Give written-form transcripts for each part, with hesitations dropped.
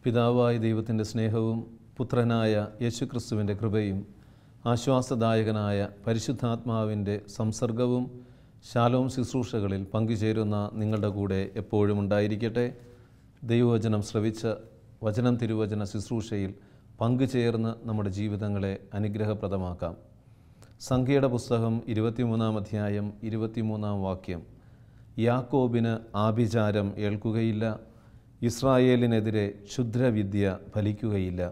പിതാവായ ദൈവത്തിൻ്റെ സ്നേഹവും പുത്രനായ യേശുക്രിസ്തുവിൻ്റെ കൃപയും ആശ്വാസദായകനായ പരിശുദ്ധാത്മാവിൻ്റെ സംസർഗവും ശാലോം ശുശ്രൂഷകളിൽ പങ്കുചേരുന്ന നിങ്ങളുടെ കൂടെ എപ്പോഴും ഉണ്ടായിരിക്കട്ടെ. ദൈവവചനം ശ്രവിച്ച വചനം തിരുവചന ശുശ്രൂഷയിൽ പങ്കുചേർന്ന് നമ്മുടെ ജീവിതങ്ങളെ അനുഗ്രഹപ്രദമാക്കാം. സംഖ്യയുടെ പുസ്തകം 23-ാം അധ്യായം 23-ാം വാക്യം. യാക്കോബിന് ആഭിചാരം ഏൽക്കുകയില്ല, ഇസ്രായേലിനെതിരെ ക്ഷുദ്രവിദ്യ ഫലിക്കുകയില്ല.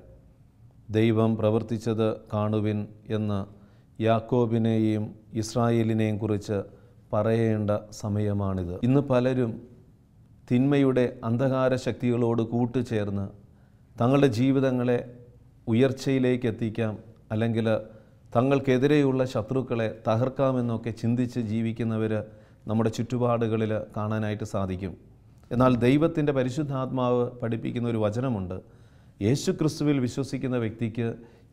ദൈവം പ്രവർത്തിച്ചത് കാണുവിൻ എന്ന് യാക്കോബിനെയും ഇസ്രായേലിനെയും കുറിച്ച് പറയേണ്ട സമയമാണിത്. ഇന്ന് പലരും തിന്മയുടെ അന്ധകാര ശക്തികളോട് കൂട്ടുചേർന്ന് തങ്ങളുടെ ജീവിതങ്ങളെ ഉയർച്ചയിലേക്ക് എത്തിക്കാം, അല്ലെങ്കിൽ തങ്ങൾക്കെതിരെയുള്ള ശത്രുക്കളെ തകർക്കാമെന്നൊക്കെ ചിന്തിച്ച് ജീവിക്കുന്നവർ നമ്മുടെ ചുറ്റുപാടുകളിൽ കാണാനായിട്ട് സാധിക്കും. എന്നാൽ ദൈവത്തിൻ്റെ പരിശുദ്ധാത്മാവ് പഠിപ്പിക്കുന്ന ഒരു വചനമുണ്ട്. യേശുക്രിസ്തുവിൽ വിശ്വസിക്കുന്ന വ്യക്തിക്ക്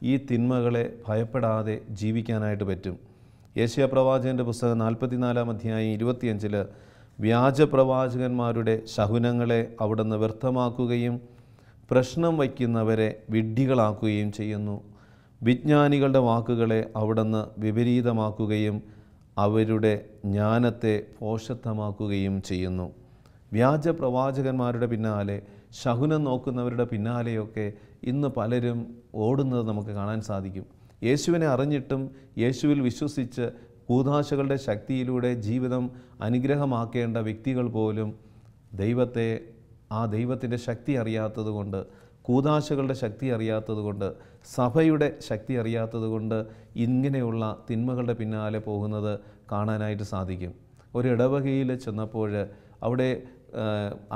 ഈ തിന്മകളെ ഭയപ്പെടാതെ ജീവിക്കാനായിട്ട് പറ്റും. യേശയ്യാ പ്രവാചകൻ്റെ പുസ്തകം 44-ാം അധ്യായം 25 വ്യാജപ്രവാചകന്മാരുടെ ശകുനങ്ങളെ അവിടുന്ന് വ്യർത്ഥമാക്കുകയും പ്രശ്നം വയ്ക്കുന്നവരെ വിഡ്ഢികളാക്കുകയും ചെയ്യുന്നു. വിജ്ഞാനികളുടെ വാക്കുകളെ അവിടുന്ന് വിപരീതമാക്കുകയും അവരുടെ ജ്ഞാനത്തെ ഭോഷത്വമാക്കുകയും ചെയ്യുന്നു. വ്യാജപ്രവാചകന്മാരുടെ പിന്നാലെ, ശകുനം നോക്കുന്നവരുടെ പിന്നാലെയൊക്കെ ഇന്ന് പലരും ഓടുന്നത് നമുക്ക് കാണാൻ സാധിക്കും. യേശുവിനെ അറിഞ്ഞിട്ടും യേശുവിൽ വിശ്വസിച്ച് കൂദാശകളുടെ ശക്തിയിലൂടെ ജീവിതം അനുഗ്രഹമാക്കേണ്ട വ്യക്തികൾ പോലും ദൈവത്തിൻ്റെ ശക്തി അറിയാത്തതുകൊണ്ട്, കൂദാശകളുടെ ശക്തി അറിയാത്തതുകൊണ്ട്, സഭയുടെ ശക്തി അറിയാത്തതുകൊണ്ട് ഇങ്ങനെയുള്ള തിന്മകളുടെ പിന്നാലെ പോകുന്നത് കാണാനായിട്ട് സാധിക്കും. ഒരു ഇടവകയിൽ ചെന്നപ്പോൾ അവിടെ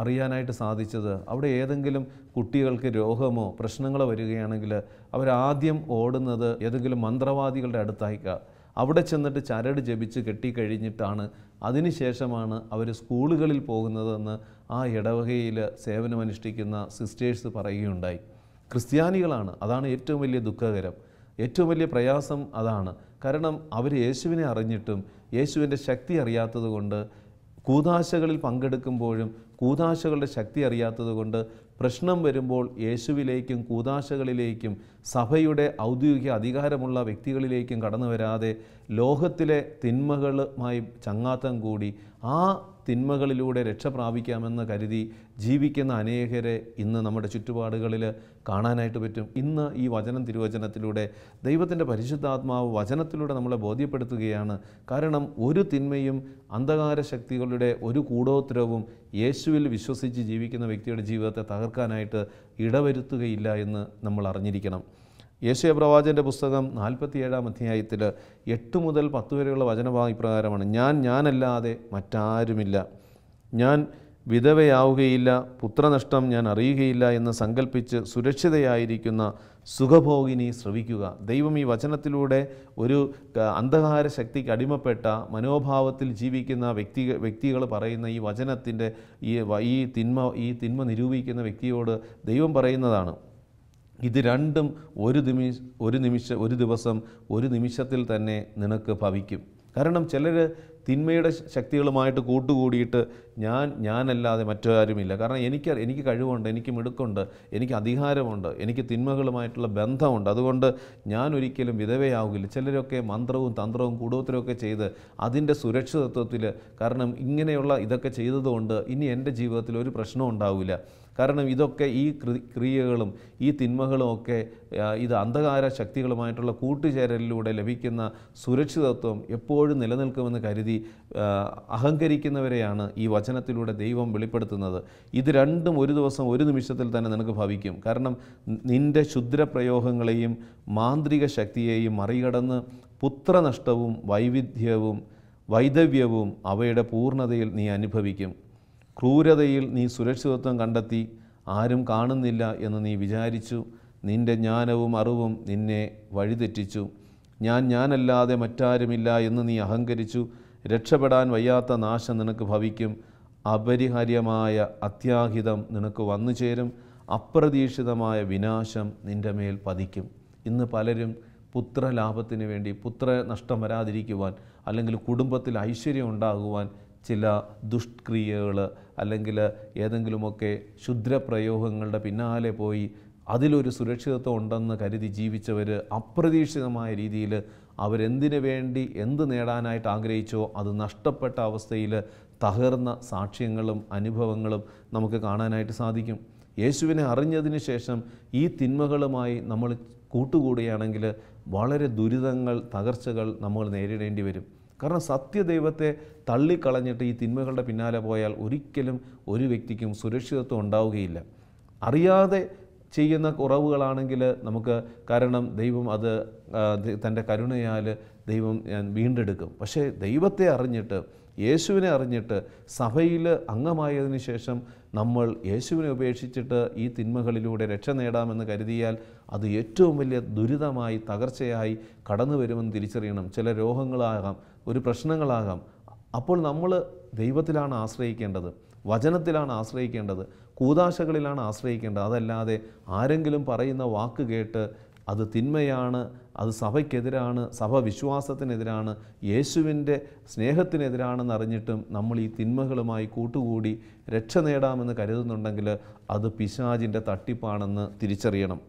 അറിയാനായിട്ട് സാധിച്ചത്, അവിടെ ഏതെങ്കിലും കുട്ടികൾക്ക് രോഗമോ പ്രശ്നങ്ങളോ വരികയാണെങ്കിൽ അവരാദ്യം ഓടുന്നത് ഏതെങ്കിലും മന്ത്രവാദികളുടെ അടുത്തായിക്കാം. അവിടെ ചെന്നിട്ട് ചരട് ജപിച്ച് കെട്ടിക്കഴിഞ്ഞിട്ടാണ് അതിനുശേഷമാണ് അവർ സ്കൂളുകളിൽ പോകുന്നതെന്ന് ആ ഇടവകയിൽ സേവനമനുഷ്ഠിക്കുന്ന സിസ്റ്റേഴ്സ് പറയുകയുണ്ടായി. ക്രിസ്ത്യാനികളാണ്. അതാണ് ഏറ്റവും വലിയ ദുഃഖകരം, ഏറ്റവും വലിയ പ്രയാസം അതാണ്. കാരണം അവർ യേശുവിനെ അറിഞ്ഞിട്ടും യേശുവിൻ്റെ ശക്തി അറിയാത്തതുകൊണ്ട്, കൂദാശകളിൽ പങ്കെടുക്കുമ്പോഴും കൂദാശകളുടെ ശക്തി അറിയാത്തതുകൊണ്ട് പ്രശ്നം വരുമ്പോൾ യേശുവിലേക്കും കൂദാശകളിലേക്കും സഭയുടെ ഔദ്യോഗിക അധികാരമുള്ള വ്യക്തികളിലേക്കും കടന്നു വരാതെ ലോകത്തിലെ തിന്മകളുമായി ചങ്ങാത്തം കൂടി ആ തിന്മകളിലൂടെ രക്ഷ പ്രാപിക്കാമെന്ന് കരുതി ജീവിക്കുന്ന അനേകരെ ഇന്ന് നമ്മുടെ ചുറ്റുപാടുകളിൽ കാണാനായിട്ട് പറ്റും. ഇന്ന് ഈ വചനം തിരുവചനത്തിലൂടെ ദൈവത്തിൻ്റെ പരിശുദ്ധാത്മാവ് വചനത്തിലൂടെ നമ്മളെ ബോധ്യപ്പെടുത്തുകയാണ്. കാരണം ഒരു തിന്മയും അന്ധകാര ശക്തികളുടെ ഒരു കൂടോത്രവും യേശുവിൽ വിശ്വസിച്ച് ജീവിക്കുന്ന വ്യക്തിയുടെ ജീവിതത്തെ തകർക്കാനായിട്ട് ഇടവരുത്തുകയില്ല എന്ന് നമ്മൾ അറിഞ്ഞിരിക്കണം. യേശയ്യാ പ്രവാചകൻ്റെ പുസ്തകം 47-ാം അധ്യായത്തിൽ 8 മുതൽ 10 വരെയുള്ള വചനഭാഗം ഇപ്രകാരമാണ്. ഞാനല്ലാതെ മറ്റാരുമില്ല, ഞാൻ വിധവയാവുകയില്ല, പുത്രനഷ്ടം ഞാൻ അറിയുകയില്ല എന്ന് സങ്കല്പിച്ച് സുരക്ഷിതയായിരിക്കുന്ന സുഖഭോഗിനി ശ്രവിക്കുക. ദൈവം ഈ വചനത്തിലൂടെ ഒരു അന്ധകാര ശക്തിക്ക് അടിമപ്പെട്ട മനോഭാവത്തിൽ ജീവിക്കുന്ന വ്യക്തികൾ പറയുന്ന ഈ വചനത്തിൻ്റെ ഈ തിന്മ നിരൂപിക്കുന്ന വ്യക്തിയോട് ദൈവം പറയുന്നതാണ്, ഇത് രണ്ടും ഒരു ദിവസം ഒരു നിമിഷത്തിൽ തന്നെ നിനക്ക് ഭവിക്കും. കാരണം ചിലർ തിന്മയുടെ ശക്തികളുമായിട്ട് കൂട്ടുകൂടിയിട്ട് ഞാനല്ലാതെ മറ്റാരുമില്ല, കാരണം എനിക്ക് കഴിവുണ്ട്, എനിക്ക് മിടുക്കുണ്ട്, എനിക്ക് അധികാരമുണ്ട്, എനിക്ക് തിന്മകളുമായിട്ടുള്ള ബന്ധമുണ്ട്, അതുകൊണ്ട് ഞാൻ ഒരിക്കലും വിധവയാവുകയില്ല. ചിലരൊക്കെ മന്ത്രവും തന്ത്രവും കൂടോത്രമൊക്കെ ചെയ്ത് അതിൻ്റെ സുരക്ഷിതത്വത്തിൽ, കാരണം ഇങ്ങനെയുള്ള ഇതൊക്കെ ചെയ്തതുകൊണ്ട് ഇനി എൻ്റെ ജീവിതത്തിൽ ഒരു പ്രശ്നവും ഉണ്ടാവില്ല, കാരണം ഇതൊക്കെ ഈ ക്രിയകളും ഈ തിന്മകളും ഒക്കെ ഇത് അന്ധകാര ശക്തികളുമായിട്ടുള്ള കൂട്ടുചേരലിലൂടെ ലഭിക്കുന്ന സുരക്ഷിതത്വം എപ്പോഴും നിലനിൽക്കുമെന്ന് കരുതി അഹങ്കരിക്കുന്നവരെയാണ് ഈ വചനത്തിലൂടെ ദൈവം വെളിപ്പെടുത്തുന്നത്. ഇത് രണ്ടും ഒരു ദിവസം ഒരു നിമിഷത്തിൽ തന്നെ നിനക്ക് ഭവിക്കും. കാരണം നിൻ്റെ ക്ഷുദ്രപ്രയോഗങ്ങളെയും മാന്ത്രിക ശക്തിയെയും മറികടന്ന് പുത്രനഷ്ടവും വൈധവ്യവും അവയുടെ പൂർണ്ണതയിൽ നീ അനുഭവിക്കും. ക്രൂരതയിൽ നീ സുരക്ഷിതത്വം കണ്ടെത്തി, ആരും കാണുന്നില്ല എന്ന് നീ വിചാരിച്ചു. നിൻ്റെ ജ്ഞാനവും അറിവും നിന്നെ വഴിതെറ്റിച്ചു. ഞാനല്ലാതെ മറ്റാരുമില്ല എന്ന് നീ അഹങ്കരിച്ചു. രക്ഷപ്പെടാൻ വയ്യാത്ത നാശം നിനക്ക് ഭവിക്കും. അപരിഹാര്യമായ അത്യാഹിതം നിനക്ക് വന്നു ചേരും. അപ്രതീക്ഷിതമായ വിനാശം നിൻ്റെ മേൽ പതിക്കും. ഇന്ന് പലരും പുത്രലാഭത്തിന് വേണ്ടി, പുത്രനഷ്ടം വരാതിരിക്കുവാൻ, അല്ലെങ്കിൽ കുടുംബത്തിൽ ഐശ്വര്യം ഉണ്ടാകുവാൻ ചില ദുഷ്ക്രിയകൾ അല്ലെങ്കിൽ ഏതെങ്കിലുമൊക്കെ ക്ഷുദ്രപ്രയോഗങ്ങളുടെ പിന്നാലെ പോയി അതിലൊരു സുരക്ഷിതത്വം ഉണ്ടെന്ന് കരുതി ജീവിച്ചവർ അപ്രതീക്ഷിതമായ രീതിയിൽ അവരെന്തിനു വേണ്ടി എന്ത് നേടാനായിട്ട് ആഗ്രഹിച്ചോ അത് നഷ്ടപ്പെട്ട അവസ്ഥയിൽ തകർന്ന സാക്ഷ്യങ്ങളും അനുഭവങ്ങളും നമുക്ക് കാണാനായിട്ട് സാധിക്കും. യേശുവിനെ അറിഞ്ഞതിന് ശേഷം ഈ തിന്മകളുമായി നമ്മൾ കൂട്ടുകൂടുകയാണെങ്കിൽ വളരെ ദുരിതങ്ങൾ, തകർച്ചകൾ നമ്മൾ നേരിടേണ്ടി വരും. കാരണം സത്യദൈവത്തെ തള്ളിക്കളഞ്ഞിട്ട് ഈ തിന്മകളുടെ പിന്നാലെ പോയാൽ ഒരിക്കലും ഒരു വ്യക്തിക്കും സുരക്ഷിതത്വം ഉണ്ടാവുകയില്ല. അറിയാതെ ചെയ്യുന്ന കുറവുകളാണെങ്കിൽ നമുക്ക്, കാരണം ദൈവം അത് തൻ്റെ കരുണയാൽ ദൈവം വീണ്ടെടുക്കും. പക്ഷേ ദൈവത്തെ അറിഞ്ഞിട്ട്, യേശുവിനെ അറിഞ്ഞിട്ട്, സഭയിൽ അംഗമായതിനു ശേഷം നമ്മൾ യേശുവിനെ ഉപേക്ഷിച്ചിട്ട് ഈ തിന്മകളിലൂടെ രക്ഷ നേടാമെന്ന് കരുതിയാൽ അത് ഏറ്റവും വലിയ ദുരിതമായി, തകർച്ചയായി കടന്നു വരുമെന്ന് തിരിച്ചറിയണം. ചില രോഗങ്ങളാകാം, ഒരു പ്രശ്നങ്ങളാകാം. അപ്പോൾ നമ്മൾ ദൈവത്തിലാണ് ആശ്രയിക്കേണ്ടത്, വചനത്തിലാണ് ആശ്രയിക്കേണ്ടത്, കൂദാശകളിലാണ് ആശ്രയിക്കേണ്ടത്. അതല്ലാതെ ആരെങ്കിലും പറയുന്ന വാക്ക് കേട്ട് അത് തിന്മയാണ്, അത് സഭയ്ക്കെതിരാണ്, സഭ വിശ്വാസത്തിനെതിരാണ്, യേശുവിൻ്റെ സ്നേഹത്തിനെതിരാണെന്ന് അറിഞ്ഞിട്ടും നമ്മൾ ഈ തിന്മകളുമായി കൂട്ടുകൂടി രക്ഷ നേടാമെന്ന് കരുതുന്നുണ്ടെങ്കിൽ അത് പിശാചിൻ്റെ തട്ടിപ്പാണെന്ന് തിരിച്ചറിയണം.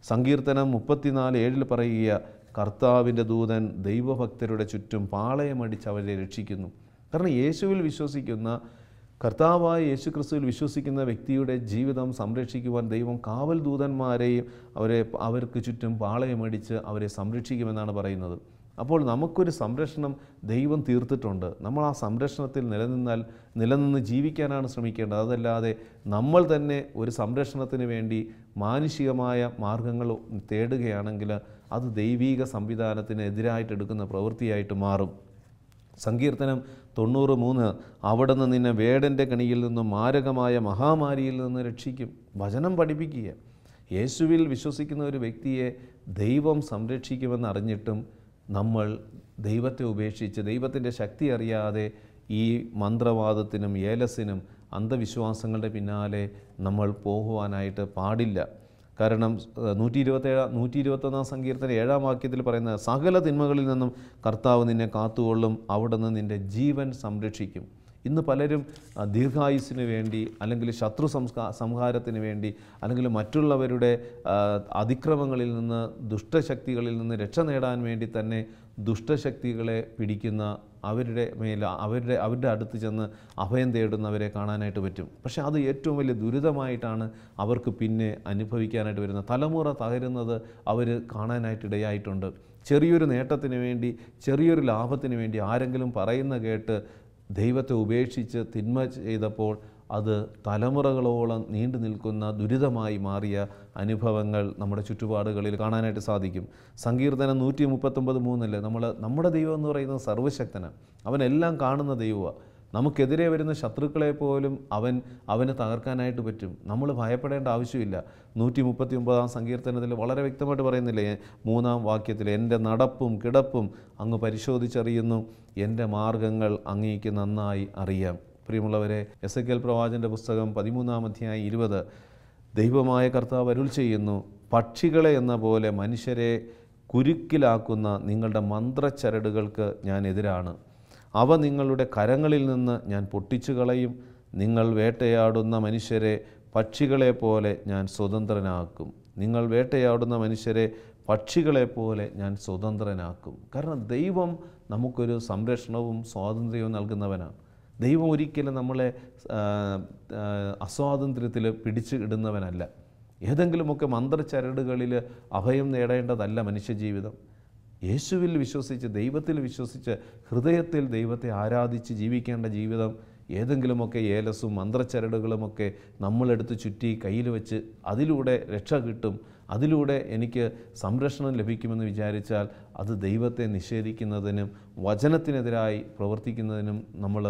സങ്കീർത്തനം 34:7 പറയുക, കർത്താവിൻ്റെ ദൂതൻ ദൈവഭക്തരുടെ ചുറ്റും പാളയമടിച്ച് അവരെ രക്ഷിക്കുന്നു. കാരണം യേശുവിൽ വിശ്വസിക്കുന്ന, കർത്താവായ യേശുക്രിസ്തുവിൽ വിശ്വസിക്കുന്ന വ്യക്തിയുടെ ജീവിതം സംരക്ഷിക്കുവാൻ ദൈവം കാവൽ ദൂതന്മാരെയും അവർക്ക് ചുറ്റും പാളയമടിച്ച് അവരെ സംരക്ഷിക്കുമെന്നാണ് പറയുന്നത്. അപ്പോൾ നമുക്കൊരു സംരക്ഷണം ദൈവം തീർത്തിട്ടുണ്ട്. നമ്മൾ ആ സംരക്ഷണത്തിൽ നിലനിന്ന് ജീവിക്കാനാണ് ശ്രമിക്കേണ്ടത്. അതല്ലാതെ നമ്മൾ തന്നെ ഒരു സംരക്ഷണത്തിന് വേണ്ടി മാനുഷികമായ മാർഗങ്ങൾ തേടുകയാണെങ്കിൽ അത് ദൈവീക സംവിധാനത്തിന് എതിരായിട്ട് എടുക്കുന്ന പ്രവൃത്തിയായിട്ട് മാറും. സങ്കീർത്തനം 93: അവിടുന്ന് നിന്നെ വേടൻ്റെ കണിയിൽ നിന്നും മാരകമായ മഹാമാരിയിൽ നിന്ന് രക്ഷിക്കും. വചനം പഠിപ്പിക്കുക. യേശുവിൽ വിശ്വസിക്കുന്ന ഒരു വ്യക്തിയെ ദൈവം സംരക്ഷിക്കുമെന്ന് അറിഞ്ഞിട്ടും നമ്മൾ ദൈവത്തെ ഉപേക്ഷിച്ച് ദൈവത്തിൻ്റെ ശക്തി അറിയാതെ ഈ മന്ത്രവാദത്തിനും ഏലസിനും അന്ധവിശ്വാസങ്ങളുടെ പിന്നാലെ നമ്മൾ പോകുവാനായിട്ട് പാടില്ല. കാരണം 121 സങ്കീർത്തനം 7-ാം വാക്യത്തിൽ പറയുന്ന, സകല തിന്മകളിൽ നിന്നും കർത്താവ് നിന്നെ കാത്തുകൊള്ളും, അവിടുന്ന് നിൻ്റെ ജീവൻ സംരക്ഷിക്കും. ഇന്ന് പലരും ദീർഘായുസ്സിന് വേണ്ടി, അല്ലെങ്കിൽ ശത്രു സംഹാരത്തിന് വേണ്ടി, അല്ലെങ്കിൽ മറ്റുള്ളവരുടെ അതിക്രമങ്ങളിൽ നിന്ന്, ദുഷ്ടശക്തികളിൽ നിന്ന് രക്ഷ നേടാൻ വേണ്ടി തന്നെ ദുഷ്ടശക്തികളെ പിടിക്കുന്ന, അവരുടെ അടുത്ത് ചെന്ന് അഭയം തേടുന്നവരെ കാണാനായിട്ട് പറ്റും. പക്ഷേ അത് ഏറ്റവും വലിയ ദുരിതമായിട്ടാണ് അവർക്ക് പിന്നെ അനുഭവിക്കാനായിട്ട് വരുന്നത്. തലമുറ തകരുന്നത് അവർ കാണാനായിട്ടിടയായിട്ടുണ്ട്. ചെറിയൊരു നേട്ടത്തിന് വേണ്ടി, ചെറിയൊരു ലാഭത്തിന് വേണ്ടി ആരെങ്കിലും പറയുന്ന കേട്ട് ദൈവത്തെ ഉപേക്ഷിച്ച് തിന്മ ചെയ്തപ്പോൾ അത് തലമുറകളോളം നീണ്ടു നിൽക്കുന്ന ദുരിതമായി മാറിയ അനുഭവങ്ങൾ നമ്മുടെ ചുറ്റുപാടുകളിൽ കാണാനായിട്ട് സാധിക്കും. സങ്കീർത്തനം 139:3 നമ്മുടെ ദൈവം എന്ന് പറയുന്നത് സർവ്വശക്തനാണ്. അവനെല്ലാം കാണുന്ന ദൈവമാണ്. നമുക്കെതിരെ വരുന്ന ശത്രുക്കളെ പോലും അവന് തകർക്കാനായിട്ട് പറ്റും. നമ്മൾ ഭയപ്പെടേണ്ട ആവശ്യമില്ല. 139 സങ്കീർത്തനത്തിൽ വളരെ വ്യക്തമായിട്ട് പറയുന്നില്ലേ, 3-ാം വാക്യത്തിൽ, എൻ്റെ നടപ്പും കിടപ്പും അങ്ങ് പരിശോധിച്ചറിയുന്നു, എൻ്റെ മാർഗങ്ങൾ അങ്ങേക്ക് നന്നായി അറിയാം. പ്രിയമുള്ളവരെ, എസെക്കിയേൽ പ്രവാചകന്റെ പുസ്തകം 13-ാം അധ്യായം 20, ദൈവമായ കർത്താവ് അരുൾ ചെയ്യുന്നു, പക്ഷികളെ എന്ന പോലെ മനുഷ്യരെ കുരുക്കിലാക്കുന്ന നിങ്ങളുടെ മന്ത്രച്ചരടുകൾക്ക് ഞാൻ എതിരാണ്. അവ നിങ്ങളുടെ കരങ്ങളിൽ നിന്ന് ഞാൻ പൊട്ടിച്ചു കളയും. നിങ്ങൾ വേട്ടയാടുന്ന മനുഷ്യരെ പക്ഷികളെപ്പോലെ ഞാൻ സ്വതന്ത്രനാക്കും. നിങ്ങൾ വേട്ടയാടുന്ന മനുഷ്യരെ പക്ഷികളെപ്പോലെ ഞാൻ സ്വതന്ത്രനാക്കും. കാരണം ദൈവം നമുക്കൊരു സംരക്ഷണവും സ്വാതന്ത്ര്യവും നൽകുന്നവനാണ്. ദൈവം ഒരിക്കലും നമ്മളെ അസ്വാതന്ത്ര്യത്തിൽ പിടിച്ച് ഇടുന്നവനല്ല. ഏതെങ്കിലുമൊക്കെ മന്ത്രച്ചരടുകളിൽ അഭയം നേടേണ്ടതല്ല മനുഷ്യജീവിതം. യേശുവിൽ വിശ്വസിച്ച്, ദൈവത്തിൽ വിശ്വസിച്ച്, ഹൃദയത്തിൽ ദൈവത്തെ ആരാധിച്ച് ജീവിക്കേണ്ട ജീവിതം ഏതെങ്കിലുമൊക്കെ ഏലസും മന്ത്രച്ചരടുകളുമൊക്കെ നമ്മളെടുത്ത് ചുറ്റി കയ്യിൽ വെച്ച് അതിലൂടെ രക്ഷ കിട്ടും, അതിലൂടെ എനിക്ക് സംരക്ഷണം ലഭിക്കുമെന്ന് വിചാരിച്ചാൽ അത് ദൈവത്തെ നിഷേധിക്കുന്നതിനും വചനത്തിനെതിരായി പ്രവർത്തിക്കുന്നതിനും നമ്മൾ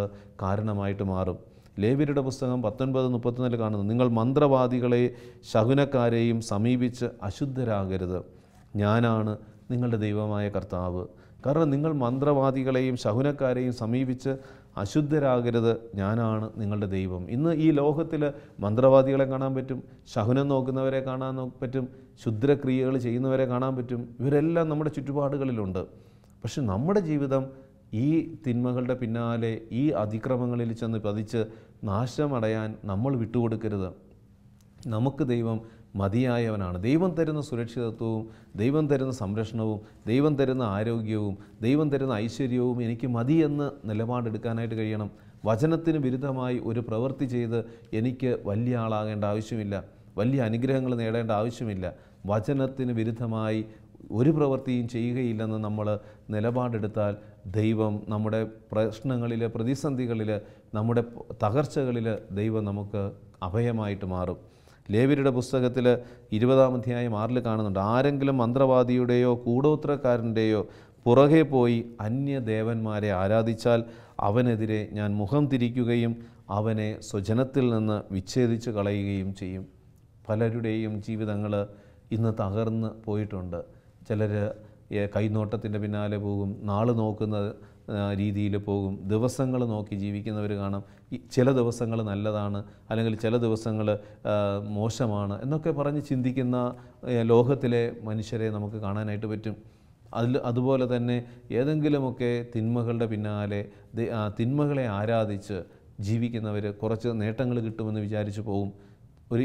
കാരണമായിട്ട് മാറും. ലേവ്യരുടെ പുസ്തകം 19:34 കാണുന്നു, നിങ്ങൾ മന്ത്രവാദികളെയും ശകുനക്കാരെയും സമീപിച്ച് അശുദ്ധരാകരുത്, ഞാനാണ് നിങ്ങളുടെ ദൈവമായ കർത്താവ്. കാരണം നിങ്ങൾ മന്ത്രവാദികളെയും ശകുനക്കാരെയും സമീപിച്ച് അശുദ്ധരാകരുത്, ഞാനാണ് നിങ്ങളുടെ ദൈവം. ഇന്ന് ഈ ലോകത്തിൽ മന്ത്രവാദികളെ കാണാൻ പറ്റും, ശകുനം നോക്കുന്നവരെ കാണാൻ പറ്റും, ക്ഷുദ്രക്രിയകൾ ചെയ്യുന്നവരെ കാണാൻ പറ്റും. ഇവരെല്ലാം നമ്മുടെ ചുറ്റുപാടുകളിലുണ്ട്. പക്ഷെ നമ്മുടെ ജീവിതം ഈ തിന്മകളുടെ പിന്നാലെ ഈ അതിക്രമങ്ങളിൽ ചെന്ന് പതിച്ച് നാശമടയാൻ നമ്മൾ വിട്ടുകൊടുക്കരുത്. നമുക്ക് ദൈവം മതിയായവനാണ്. ദൈവം തരുന്ന സുരക്ഷിതത്വവും ദൈവം തരുന്ന സംരക്ഷണവും ദൈവം തരുന്ന ആരോഗ്യവും ദൈവം തരുന്ന ഐശ്വര്യവും എനിക്ക് മതിയെന്ന് നിലപാടെടുക്കാനായിട്ട് കഴിയണം. വചനത്തിന് വിരുദ്ധമായി ഒരു പ്രവൃത്തി ചെയ്ത് എനിക്ക് വലിയ ആളാകേണ്ട ആവശ്യമില്ല, വലിയ അനുഗ്രഹങ്ങൾ നേടേണ്ട ആവശ്യമില്ല. വചനത്തിന് വിരുദ്ധമായി ഒരു പ്രവൃത്തിയും ചെയ്യുകയില്ലെന്ന് നമ്മൾ നിലപാടെടുത്താൽ ദൈവം നമ്മുടെ പ്രശ്നങ്ങളിൽ, പ്രതിസന്ധികളിൽ, നമ്മുടെ തകർച്ചകളിൽ ദൈവം നമുക്ക് അഭയമായിട്ട് മാറും. ലേവ്യരുടെ പുസ്തകത്തിൽ 20-ാം അധ്യായം 6 കാണുന്നുണ്ട്, ആരെങ്കിലും മന്ത്രവാദിയുടെയോ കൂടോത്രക്കാരൻ്റെയോ പുറകെ പോയി അന്യദേവന്മാരെ ആരാധിച്ചാൽ അവനെതിരെ ഞാൻ മുഖം തിരിക്കുകയും അവനെ സ്വജനത്തിൽ നിന്ന് വിച്ഛേദിച്ച് കളയുകയും ചെയ്യും. പലരുടെയും ജീവിതങ്ങൾ ഇന്ന് തകർന്ന് പോയിട്ടുണ്ട്. ചിലർ കൈനോട്ടത്തിൻ്റെ പിന്നാലെ പോകും, നാള് നോക്കുന്ന രീതിയിൽ പോകും, ദിവസങ്ങൾ നോക്കി ജീവിക്കുന്നവർ കാണാം. ചില ദിവസങ്ങൾ നല്ലതാണ്, അല്ലെങ്കിൽ ചില ദിവസങ്ങൾ മോശമാണ് എന്നൊക്കെ പറഞ്ഞ് ചിന്തിക്കുന്ന ലോകത്തിലെ മനുഷ്യരെ നമുക്ക് കാണാനായിട്ട് പറ്റും. അതുപോലെ തന്നെ ഏതെങ്കിലുമൊക്കെ തിന്മകളുടെ പിന്നാലെ തിന്മകളെ ആരാധിച്ച് ജീവിക്കുന്നവർ കുറച്ച് നേട്ടങ്ങൾ കിട്ടുമെന്ന് വിചാരിച്ചു പോകും.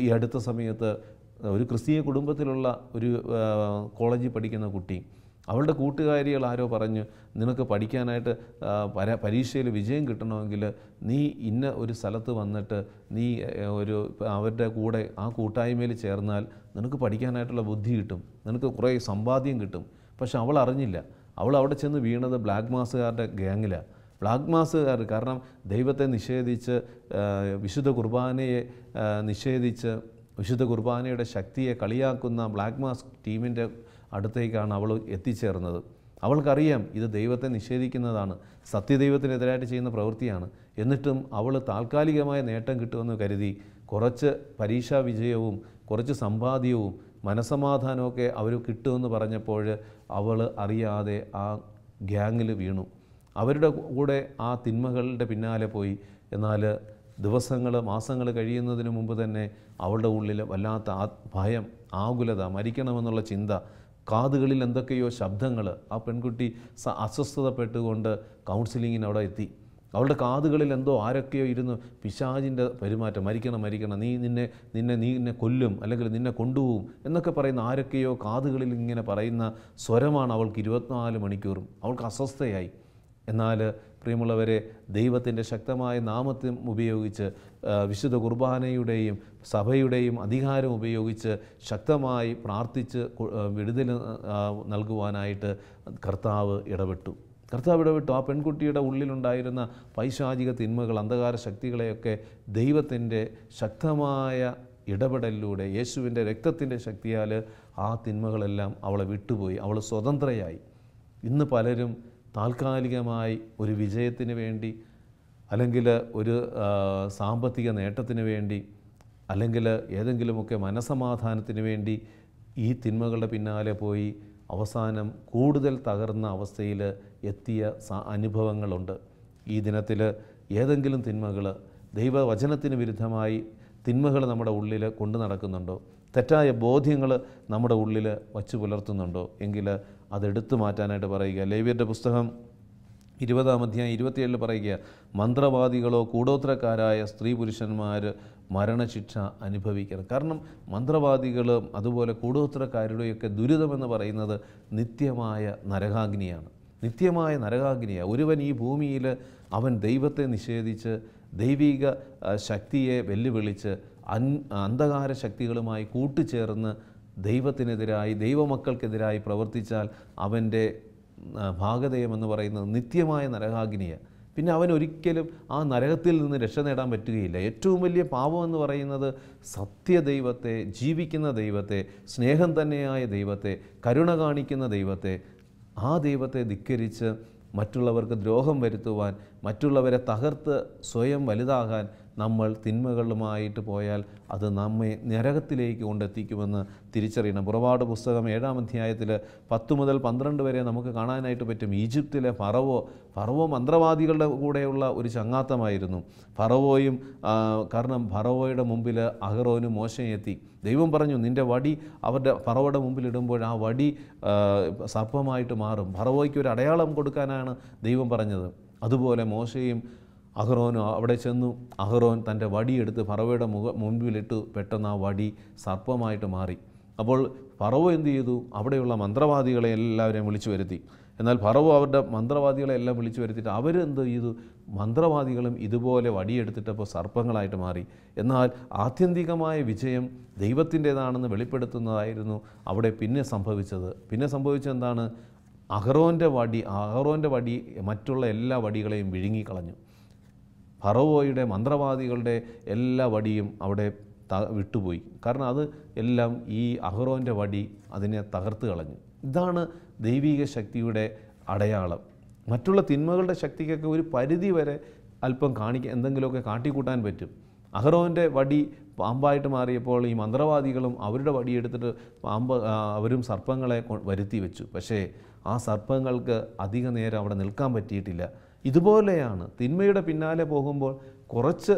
ഈ അടുത്ത സമയത്ത് ഒരു ക്രിസ്തീയ കുടുംബത്തിലുള്ള ഒരു കോളേജിൽ പഠിക്കുന്ന കുട്ടി, അവളുടെ കൂട്ടുകാരികൾ ആരോ പറഞ്ഞു, നിനക്ക് പഠിക്കാനായിട്ട് പരീക്ഷയിൽ വിജയം കിട്ടണമെങ്കിൽ നീ ഇന്ന ഒരു സ്ഥലത്ത് വന്നിട്ട് നീ അവരുടെ കൂടെ ആ കൂട്ടായ്മയിൽ ചേർന്നാൽ നിനക്ക് പഠിക്കാനായിട്ടുള്ള ബുദ്ധി കിട്ടും, നിനക്ക് കുറേ സമ്പാദ്യം കിട്ടും. പക്ഷെ അവൾ അറിഞ്ഞില്ല. അവൾ അവിടെ ചെന്ന് വീണത് ബ്ലാക്ക് മാസുകാരുടെ ഗ്യാങ്ങിലാണ്. ബ്ലാക്ക് മാസുകാർ കാരണം ദൈവത്തെ നിഷേധിച്ച്, വിശുദ്ധ കുർബാനയെ നിഷേധിച്ച്, വിശുദ്ധ കുർബാനയുടെ ശക്തിയെ കളിയാക്കുന്ന ബ്ലാക്ക് മാസ് ടീമിൻ്റെ അടുത്തേക്കാണ് അവൾ എത്തിച്ചേർന്നത്. അവൾക്കറിയാം ഇത് ദൈവത്തെ നിഷേധിക്കുന്നതാണ്, സത്യദൈവത്തിനെതിരായിട്ട് ചെയ്യുന്ന പ്രവൃത്തിയാണ്. എന്നിട്ടും അവൾ താൽക്കാലികമായ നേട്ടം കിട്ടുമെന്ന് കരുതി കുറച്ച് പരീക്ഷാ വിജയവും കുറച്ച് സമ്പാദ്യവും മനസമാധാനമൊക്കെ അവർ കിട്ടുമെന്ന് പറഞ്ഞപ്പോൾ അവൾ അറിയാതെ ആ ഗ്യാങ്ങിൽ വീണു. അവരുടെ കൂടെ ആ തിന്മകളുടെ പിന്നാലെ പോയി. എന്നാൽ ദിവസങ്ങൾ, മാസങ്ങൾ കഴിയുന്നതിന് മുമ്പ് തന്നെ അവളുടെ ഉള്ളിൽ വല്ലാത്ത ഭയം, ആകുലത, മരിക്കണമെന്നുള്ള ചിന്ത, കാതുകളിൽ എന്തൊക്കെയോ ശബ്ദങ്ങൾ. ആ പെൺകുട്ടി അസ്വസ്ഥതപ്പെട്ടുകൊണ്ട് കൗൺസിലിങ്ങിന് അവിടെ എത്തി. അവളുടെ കാതുകളിൽ എന്തോ ആരൊക്കെയോ ഇരുന്ന് പിശാചിൻ്റെ പെരുമാറ്റം, മരിക്കണം, നിന്നെ കൊല്ലും, അല്ലെങ്കിൽ നിന്നെ കൊണ്ടുപോകും എന്നൊക്കെ പറയുന്ന ആരൊക്കെയോ കാതുകളിൽ ഇങ്ങനെ പറയുന്ന സ്വരമാണ് അവൾക്ക് 24 മണിക്കൂറും. അവൾക്ക് അസ്വസ്ഥയായി. എന്നാൽ പ്രിയമുള്ളവരെ, ദൈവത്തിൻ്റെ ശക്തമായ നാമത്തെ ഉപയോഗിച്ച്, വിശുദ്ധ കുർബാനയുടെയും സഭയുടെയും അധികാരം ഉപയോഗിച്ച് ശക്തമായി പ്രാർത്ഥിച്ച് വിടുതൽ നൽകുവാനായിട്ട് കർത്താവ് ഇടപെട്ടു. ആ പെൺകുട്ടിയുടെ ഉള്ളിലുണ്ടായിരുന്ന പൈശാചിക തിന്മകൾ, അന്ധകാര ശക്തികളെയൊക്കെ ദൈവത്തിൻ്റെ ശക്തമായ ഇടപെടലിലൂടെ, യേശുവിൻ്റെ രക്തത്തിൻ്റെ ശക്തിയാൽ ആ തിന്മകളെല്ലാം അവളെ വിട്ടുപോയി. അവൾ സ്വതന്ത്രയായി. ഇന്ന് പലരും താൽക്കാലികമായി ഒരു വിജയത്തിന് വേണ്ടി, അല്ലെങ്കിൽ ഒരു സാമ്പത്തിക നേട്ടത്തിന് വേണ്ടി, അല്ലെങ്കിൽ ഏതെങ്കിലുമൊക്കെ മനസമാധാനത്തിന് വേണ്ടി ഈ തിന്മകളുടെ പിന്നാലെ പോയി അവസാനം കൂടുതൽ തകർന്ന അവസ്ഥയിൽ എത്തിയ അനുഭവങ്ങളുണ്ട്. ഈ ദിനത്തിൽ ഏതെങ്കിലും തിന്മകൾ, ദൈവവചനത്തിന് വിരുദ്ധമായി തിന്മകൾ നമ്മുടെ ഉള്ളിൽ കൊണ്ടു നടക്കുന്നുണ്ടോ, തെറ്റായ ബോധ്യങ്ങൾ നമ്മുടെ ഉള്ളിൽ വച്ചു പുലർത്തുന്നുണ്ടോ എങ്കിൽ അതെടുത്തു മാറ്റാനായിട്ട് പറയുക. ലേവ്യരുടെ പുസ്തകം 20-ാം അധ്യായം 27 പറയുക, മന്ത്രവാദികളോ കൂടോത്രക്കാരായ സ്ത്രീ പുരുഷന്മാർ മരണശിക്ഷ അനുഭവിക്കണം. കാരണം മന്ത്രവാദികളും അതുപോലെ കൂടോത്രക്കാരുടെയൊക്കെ ദുരിതമെന്ന് പറയുന്നത് നിത്യമായ നരകാഗ്നിയാണ്. ഒരുവൻ ഈ ഭൂമിയിൽ അവൻ ദൈവത്തെ നിഷേധിച്ച് ദൈവിക ശക്തിയെ വെല്ലുവിളിച്ച് അന്ധകാര ശക്തികളുമായി കൂട്ടുചേർന്ന് ദൈവത്തിനെതിരായി, ദൈവമക്കൾക്കെതിരായി പ്രവർത്തിച്ചാൽ അവൻ്റെ ഭാഗധേയമെന്ന് പറയുന്നത് നിത്യമായ നരകാഗ്നിയാണ്. പിന്നെ അവൻ ഒരിക്കലും ആ നരകത്തിൽ നിന്ന് രക്ഷ നേടാൻ പറ്റുകയില്ല. ഏറ്റവും വലിയ പാപമെന്ന് പറയുന്നത് സത്യദൈവത്തെ, ജീവിക്കുന്ന ദൈവത്തെ, സ്നേഹം തന്നെയായ ദൈവത്തെ, കരുണ കാണിക്കുന്ന ദൈവത്തെ, ആ ദൈവത്തെ ധിക്കരിച്ച് മറ്റുള്ളവർക്ക് ദ്രോഹം വരുത്തുവാൻ, മറ്റുള്ളവരെ തകർത്ത് സ്വയം വലുതാകാൻ നമ്മൾ തിന്മകളുമായിട്ട് പോയാൽ അത് നമ്മെ നരകത്തിലേക്ക് കൊണ്ടെത്തിക്കുമെന്ന് തിരിച്ചറിയണം. പുറപ്പാട് പുസ്തകം 7-ാം അധ്യായത്തിൽ 10 മുതൽ 12 വരെ നമുക്ക് കാണാനായിട്ട് പറ്റും. ഈജിപ്തിലെ ഫറവോ മന്ത്രവാദികളുടെ കൂടെയുള്ള ഒരു ചങ്ങാത്തമായിരുന്നു. കാരണം ഫറവോയുടെ മുമ്പിൽ അഹറോനും മോശയും എത്തി. ദൈവം പറഞ്ഞു, നിൻ്റെ വടി ഫറവോയുടെ മുമ്പിലിടുമ്പോൾ ആ വടി സർപ്പമായിട്ട് മാറും. ഫറവോയ്ക്ക് ഒരു അടയാളം കൊടുക്കാനാണ് ദൈവം പറഞ്ഞത്. അതുപോലെ മോശയും അഹറോനും അവിടെ ചെന്നു. അഹറോൻ തൻ്റെ വടിയെടുത്ത് ഫറവോയുടെ മുൻപിലിട്ടു. പെട്ടെന്ന് ആ വടി സർപ്പമായിട്ട് മാറി. അപ്പോൾ ഫറവോ എന്ത് ചെയ്തു? അവിടെയുള്ള മന്ത്രവാദികളെ എല്ലാവരെയും വിളിച്ചു വരുത്തി. എന്നാൽ ഫറവോ അവരുടെ മന്ത്രവാദികളെ എല്ലാം വിളിച്ചു വരുത്തിയിട്ട് അവരെന്ത് ചെയ്തു? മന്ത്രവാദികളും ഇതുപോലെ വടിയെടുത്തിട്ടപ്പോൾ സർപ്പങ്ങളായിട്ട് മാറി. എന്നാൽ ആത്യന്തികമായ വിജയം ദൈവത്തിൻ്റേതാണെന്ന് വെളിപ്പെടുത്തുന്നതായിരുന്നു അവിടെ പിന്നെ സംഭവിച്ചെന്താണ്? അഹറോൻ്റെ വടി മറ്റുള്ള എല്ലാ വടികളെയും വിഴുങ്ങിക്കളഞ്ഞു. ഫറവോയുടെ മന്ത്രവാദികളുടെ എല്ലാ വടിയും അവിടെ വിട്ടുപോയി. കാരണം അത് എല്ലാം ഈ അഹറോൻ്റെ വടി അതിനെ തകർത്ത് കളഞ്ഞു. ഇതാണ് ദൈവിക ശക്തിയുടെ അടയാളം. മറ്റുള്ള തിന്മകളുടെ ശക്തിക്കൊക്കെ ഒരു പരിധി വരെ അല്പം എന്തെങ്കിലുമൊക്കെ കാട്ടിക്കൂട്ടാൻ പറ്റും. അഹറോൻ്റെ വടി പാമ്പായിട്ട് മാറിയപ്പോൾ ഈ മന്ത്രവാദികളും അവരുടെ വടിയെടുത്തിട്ട് അവരും സർപ്പങ്ങളെ വരുത്തി വെച്ചു. പക്ഷേ ആ സർപ്പങ്ങൾക്ക് അധിക നേരം അവിടെ നിൽക്കാൻ പറ്റിയിട്ടില്ല. ഇതുപോലെയാണ് തിന്മയുടെ പിന്നാലെ പോകുമ്പോൾ കുറച്ച്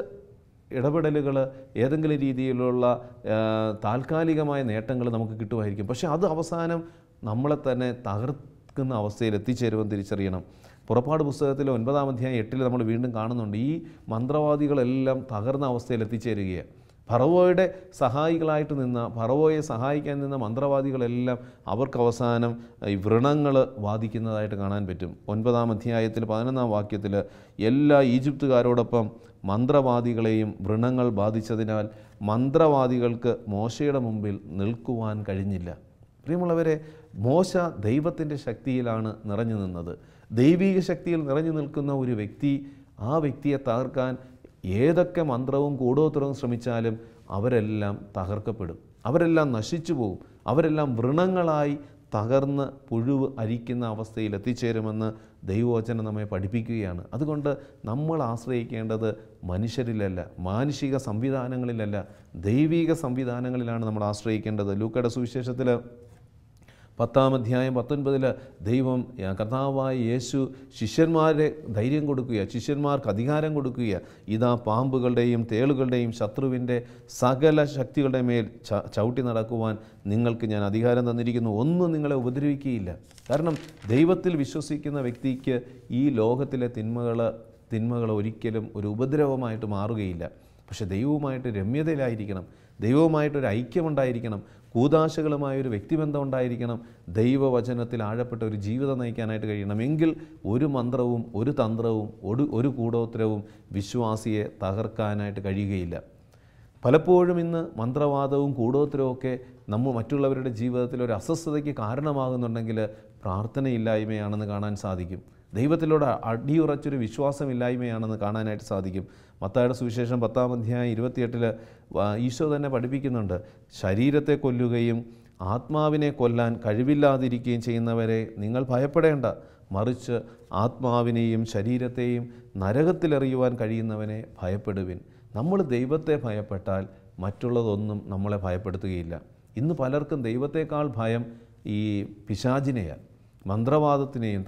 ഇടപെടലുകൾ, ഏതെങ്കിലും രീതിയിലുള്ള താൽക്കാലികമായ നേട്ടങ്ങൾ നമുക്ക് കിട്ടുമായിരിക്കും. പക്ഷേ അത് അവസാനം നമ്മളെ തന്നെ തകർക്കുന്ന അവസ്ഥയിൽ എത്തിച്ചേരുമെന്ന് തിരിച്ചറിയണം. പുറപ്പാട് പുസ്തകത്തിലെ 9-ാം അധ്യായം 8 നമ്മൾ വീണ്ടും കാണുന്നുണ്ട്. ഈ മന്ത്രവാദികളെല്ലാം തകർന്ന അവസ്ഥയിൽ എത്തിച്ചേരുകയാണ്. ഫറവോയുടെ ഫറവോയെ സഹായിക്കാൻ നിന്ന മന്ത്രവാദികളെല്ലാം അവർക്ക് അവസാനം ഈ വ്രണങ്ങൾ വാദിക്കുന്നതായിട്ട് കാണാൻ പറ്റും. 9-ാം അധ്യായത്തിൽ 11-ാം വാക്യത്തിൽ എല്ലാ ഈജിപ്തുകാരോടൊപ്പം മന്ത്രവാദികളെയും വ്രണങ്ങൾ ബാധിച്ചതിനാൽ മന്ത്രവാദികൾക്ക് മോശയുടെ മുമ്പിൽ നിൽക്കുവാൻ കഴിഞ്ഞില്ല. പ്രിയമുള്ളവരെ, മോശ ദൈവത്തിൻ്റെ ശക്തിയിലാണ് നിറഞ്ഞു നിന്നത്. ദൈവിക ശക്തിയിൽ നിറഞ്ഞു നിൽക്കുന്ന ഒരു വ്യക്തി, ആ വ്യക്തിയെ തകർക്കാൻ ഏതൊക്കെ മന്ത്രവും കൂടോത്രവും ശ്രമിച്ചാലും അവരെല്ലാം തകർക്കപ്പെടും, അവരെല്ലാം നശിച്ചു പോകും, അവരെല്ലാം വ്രണങ്ങളായി തകർന്ന് പുഴുവ് അരിക്കുന്ന അവസ്ഥയിൽ എത്തിച്ചേരുമെന്ന് ദൈവവചനം നമ്മെ പഠിപ്പിക്കുകയാണ്. അതുകൊണ്ട് നമ്മൾ ആശ്രയിക്കേണ്ടത് മനുഷ്യരിലല്ല, മാനുഷിക സംവിധാനങ്ങളിലല്ല, ദൈവിക സംവിധാനങ്ങളിലാണ് നമ്മൾ ആശ്രയിക്കേണ്ടത്. ലൂക്കയുടെ സുവിശേഷത്തിൽ 10-ാം അധ്യായം 19 ദൈവം കർത്താവായ യേശു ശിഷ്യന്മാരെ ധൈര്യം കൊടുക്കുക, ശിഷ്യന്മാർക്ക് അധികാരം കൊടുക്കുക. ഇതാ പാമ്പുകളുടെയും തേളുകളുടെയും ശത്രുവിൻ്റെ സകല ശക്തികളുടെ മേൽ ചവിട്ടി നടക്കുവാൻ നിങ്ങൾക്ക് ഞാൻ അധികാരം തന്നിരിക്കുന്നു, ഒന്നും നിങ്ങളെ ഉപദ്രവിക്കുകയില്ല. കാരണം ദൈവത്തിൽ വിശ്വസിക്കുന്ന വ്യക്തിക്ക് ഈ ലോകത്തിലെ തിന്മകൾ ഒരിക്കലും ഒരു ഉപദ്രവമായിട്ട് മാറുകയില്ല. പക്ഷെ ദൈവവുമായിട്ട് രമ്യതയിലായിരിക്കണം, ദൈവവുമായിട്ടൊരു ഐക്യമുണ്ടായിരിക്കണം, കൂദാശകളുമായൊരു വ്യക്തിബന്ധം ഉണ്ടായിരിക്കണം, ദൈവവചനത്തിൽ ആഴപ്പെട്ട ഒരു ജീവിതം നയിക്കാനായിട്ട് കഴിയണം. എങ്കിൽ ഒരു മന്ത്രവും ഒരു തന്ത്രവും ഒരു കൂടോത്രവും വിശ്വാസിയെ തകർക്കാനായിട്ട് കഴിയുകയില്ല. പലപ്പോഴും ഇന്ന് മന്ത്രവാദവും കൂടോത്രവും ഒക്കെ മറ്റുള്ളവരുടെ ജീവിതത്തിൽ ഒരു അസ്വസ്ഥതയ്ക്ക് കാരണമാകുന്നുണ്ടെങ്കിൽ പ്രാർത്ഥനയില്ലായ്മയാണെന്ന് കാണാൻ സാധിക്കും. ദൈവത്തിലൂടെ അടിയുറച്ചൊരു വിശ്വാസമില്ലായ്മയാണെന്ന് കാണാനായിട്ട് സാധിക്കും. മത്തായിയുടെ സുവിശേഷം 10-ാം അധ്യായം 28 ഈശോ തന്നെ പഠിപ്പിക്കുന്നുണ്ട്, ശരീരത്തെ കൊല്ലുകയും ആത്മാവിനെ കൊല്ലാൻ കഴിവില്ലാതിരിക്കുകയും ചെയ്യുന്നവരെ നിങ്ങൾ ഭയപ്പെടേണ്ട, മറിച്ച് ആത്മാവിനെയും ശരീരത്തെയും നരകത്തിലെറിയുവാൻ കഴിയുന്നവനെ ഭയപ്പെടുവിൻ. നമ്മൾ ദൈവത്തെ ഭയപ്പെട്ടാൽ മറ്റുള്ളതൊന്നും നമ്മളെ ഭയപ്പെടുത്തുകയില്ല. ഇന്ന് പലർക്കും ദൈവത്തെക്കാൾ ഭയം ഈ പിശാചിനെയാണ്, മന്ത്രവാദത്തിനെയും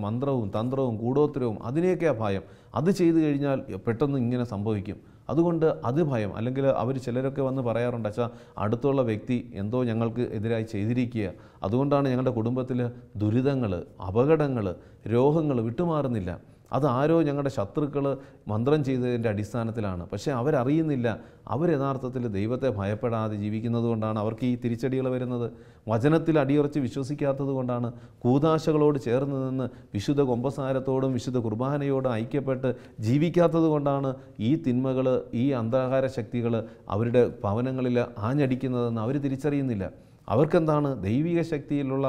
മന്ത്രവും തന്ത്രവും കൂടോത്രവും അതിനെയൊക്കെയാണ് ഭയം. അത് ചെയ്തു കഴിഞ്ഞാൽ പെട്ടെന്ന് ഇങ്ങനെ സംഭവിക്കും, അതുകൊണ്ട് അത് ഭയം. അല്ലെങ്കിൽ ചിലരൊക്കെ വന്ന് പറയാറുണ്ട്, അച്ഛാ അടുത്തുള്ള വ്യക്തി എന്തോ ഞങ്ങൾക്ക് എതിരായി ചെയ്തിരിക്കുക, അതുകൊണ്ടാണ് ഞങ്ങളുടെ കുടുംബത്തിൽ ദുരിതങ്ങൾ, അപകടങ്ങൾ, രോഗങ്ങൾ വിട്ടുമാറുന്നില്ല. അത് ആരോ ഞങ്ങളുടെ ശത്രുക്കൾ മന്ത്രം ചെയ്തതിൻ്റെ അടിസ്ഥാനത്തിലാണ്. പക്ഷേ അവരറിയുന്നില്ല, അവർ യഥാർത്ഥത്തിൽ ദൈവത്തെ ഭയപ്പെടാതെ ജീവിക്കുന്നത് കൊണ്ടാണ് അവർക്ക് ഈ തിരിച്ചടികൾ വരുന്നത്. വചനത്തിൽ അടിയുറച്ച് വിശ്വസിക്കാത്തത് കൊണ്ടാണ്, കൂദാശകളോട് ചേർന്ന് നിന്ന് വിശുദ്ധ കൊമ്പസാരത്തോടും വിശുദ്ധ കുർബാനയോടും ഐക്യപ്പെട്ട് ജീവിക്കാത്തത് കൊണ്ടാണ് ഈ തിന്മകൾ, ഈ അന്ധകാര ശക്തികൾ അവരുടെ ഭവനങ്ങളിൽ ആഞ്ഞടിക്കുന്നതെന്ന് അവർ തിരിച്ചറിയുന്നില്ല. അവർക്കെന്താണ്? ദൈവിക ശക്തിയിലുള്ള